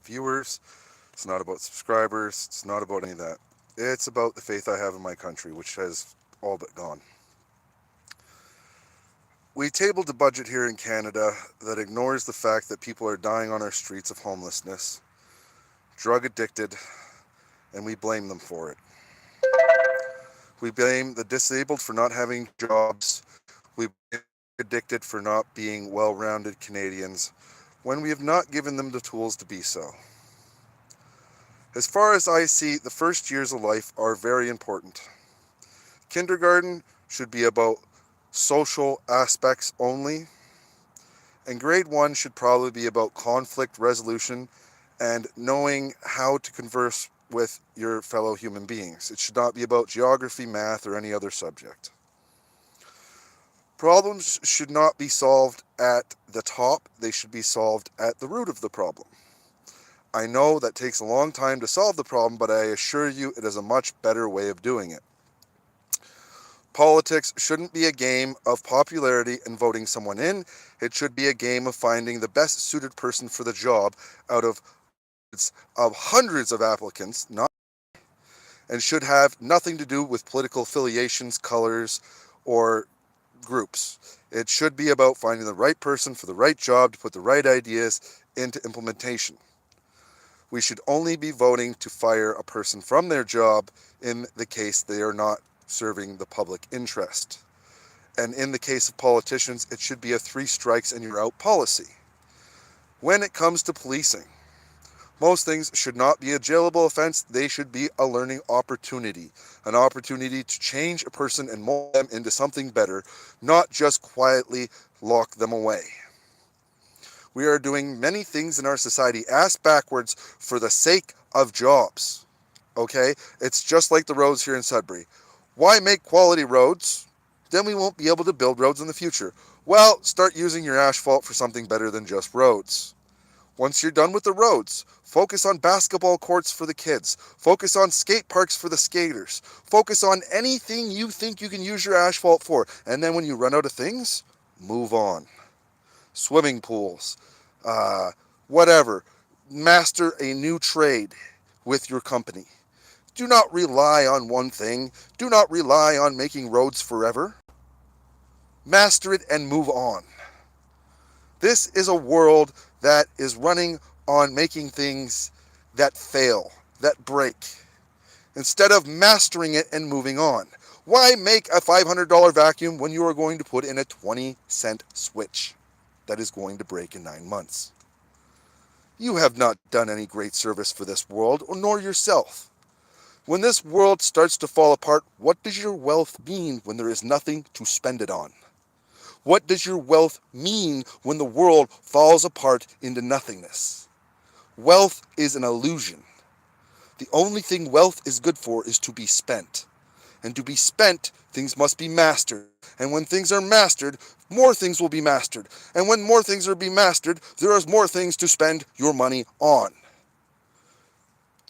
viewers. It's not about subscribers. It's not about any of that. It's about the faith I have in my country, which has all but gone. We tabled a budget here in Canada that ignores the fact that people are dying on our streets of homelessness, drug addicted, and we blame them for it. We blame the disabled for not having jobs. We blame the addicted for not being well rounded Canadians when we have not given them the tools to be so. As far as I see, the first years of life are very important. Kindergarten should be about social aspects only, and grade 1 should probably be about conflict resolution and knowing how to converse with your fellow human beings. It should not be about geography, math, or any other subject. Problems should not be solved at the top, they should be solved at the root of the problem. I know that takes a long time to solve the problem, but I assure you it is a much better way of doing it. Politics shouldn't be a game of popularity and voting someone in. It should be a game of finding the best suited person for the job out of hundreds of applicants, not, and should have nothing to do with political affiliations, colors, or groups. It should be about finding the right person for the right job to put the right ideas into implementation. We should only be voting to fire a person from their job in the case they are not serving the public interest. And in the case of politicians, it should be a 3 strikes and you're out policy. When it comes to policing, most things should not be a jailable offense. They should be a learning opportunity, an opportunity to change a person and mold them into something better, not just quietly lock them away. We are doing many things in our society ass backwards for the sake of jobs. Okay? It's just like the roads here in Sudbury. Why make quality roads? Then we won't be able to build roads in the future. Well, start using your asphalt for something better than just roads. Once you're done with the roads, focus on basketball courts for the kids. Focus on skate parks for the skaters. Focus on anything you think you can use your asphalt for. And then when you run out of things, move on. Swimming pools, whatever. Master a new trade with your company. Do not rely on one thing. Do not rely on making roads forever. Master it and move on. This is a world that is running on making things that fail, that break, instead of mastering it and moving on. Why make a $500 vacuum when you are going to put in a 20-cent switch that is going to break in 9 months? You have not done any great service for this world, nor yourself. When this world starts to fall apart, what does your wealth mean when there is nothing to spend it on? What does your wealth mean when the world falls apart into nothingness? Wealth is an illusion. The only thing wealth is good for is to be spent. And to be spent, things must be mastered. And when things are mastered, more things will be mastered. And when more things are being mastered, there is more things to spend your money on.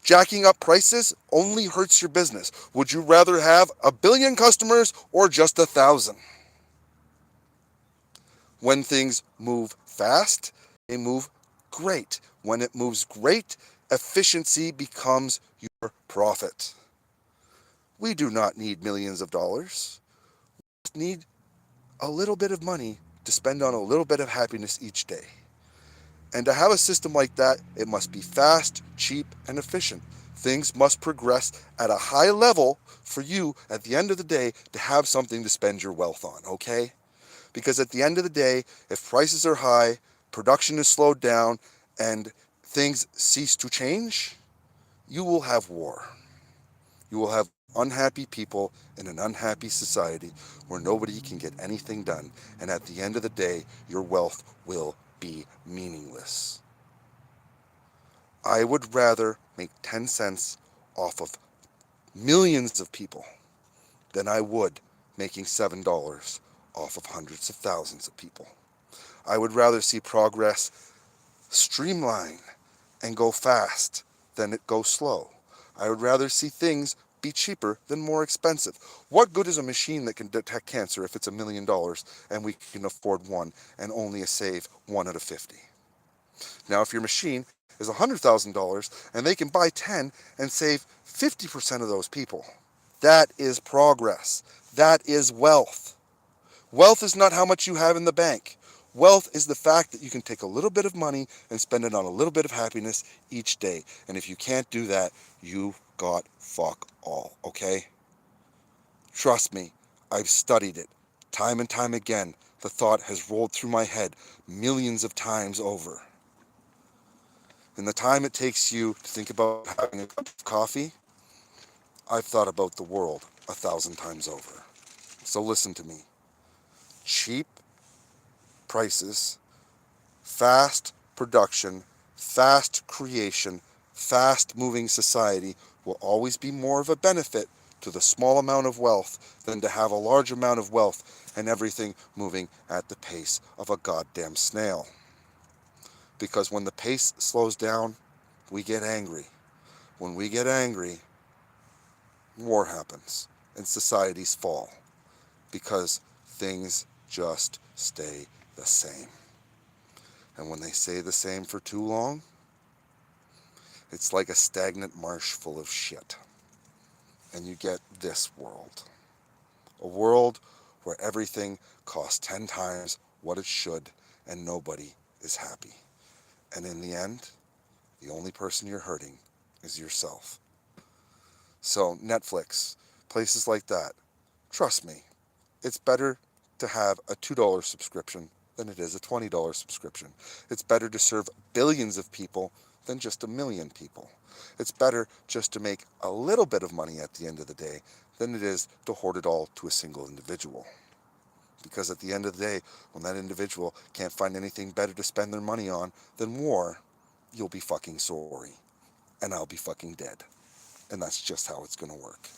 Jacking up prices only hurts your business. Would you rather have 1 billion customers or just 1,000? When things move fast, they move great. When it moves great, efficiency becomes your profit. We do not need millions of dollars. We just need a little bit of money to spend on a little bit of happiness each day. And to have a system like that, it must be fast, cheap, and efficient. Things must progress at a high level for you at the end of the day to have something to spend your wealth on, okay? Because at the end of the day, if prices are high, production is slowed down, and things cease to change, you will have war. You will have unhappy people in an unhappy society where nobody can get anything done. And at the end of the day, your wealth will be meaningless. I would rather make 10 cents off of millions of people than I would making $7 off of hundreds of thousands of people. I would rather see progress streamline and go fast than it go slow. I would rather see things be cheaper than more expensive. What good is a machine that can detect cancer if it's $1 million and we can afford one and only save 1 out of 50? Now, if your machine is $100,000 and they can buy 10 and save 50% of those people. That is progress. That is wealth. Wealth is not how much you have in the bank. Wealth is the fact that you can take a little bit of money and spend it on a little bit of happiness each day. And if you can't do that, you've got fuck all, okay? Trust me, I've studied it. Time and time again, the thought has rolled through my head millions of times over. In the time it takes you to think about having a cup of coffee, I've thought about the world 1,000 times over. So listen to me. Cheap prices, fast production, fast creation, fast moving society will always be more of a benefit to the small amount of wealth than to have a large amount of wealth and everything moving at the pace of a goddamn snail. Because when the pace slows down, we get angry. When we get angry, war happens and societies fall because things just stay the same. And when they stay the same for too long, it's like a stagnant marsh full of shit. And you get this world. A world where everything costs 10 times what it should and nobody is happy. And in the end, the only person you're hurting is yourself. So Netflix, places like that, trust me, it's better to have a $2 subscription than it is a $20 subscription. It's better to serve billions of people than just a million people. It's better just to make a little bit of money at the end of the day than it is to hoard it all to a single individual. Because at the end of the day, when that individual can't find anything better to spend their money on than war, you'll be fucking sorry. And I'll be fucking dead. And that's just how it's going to work.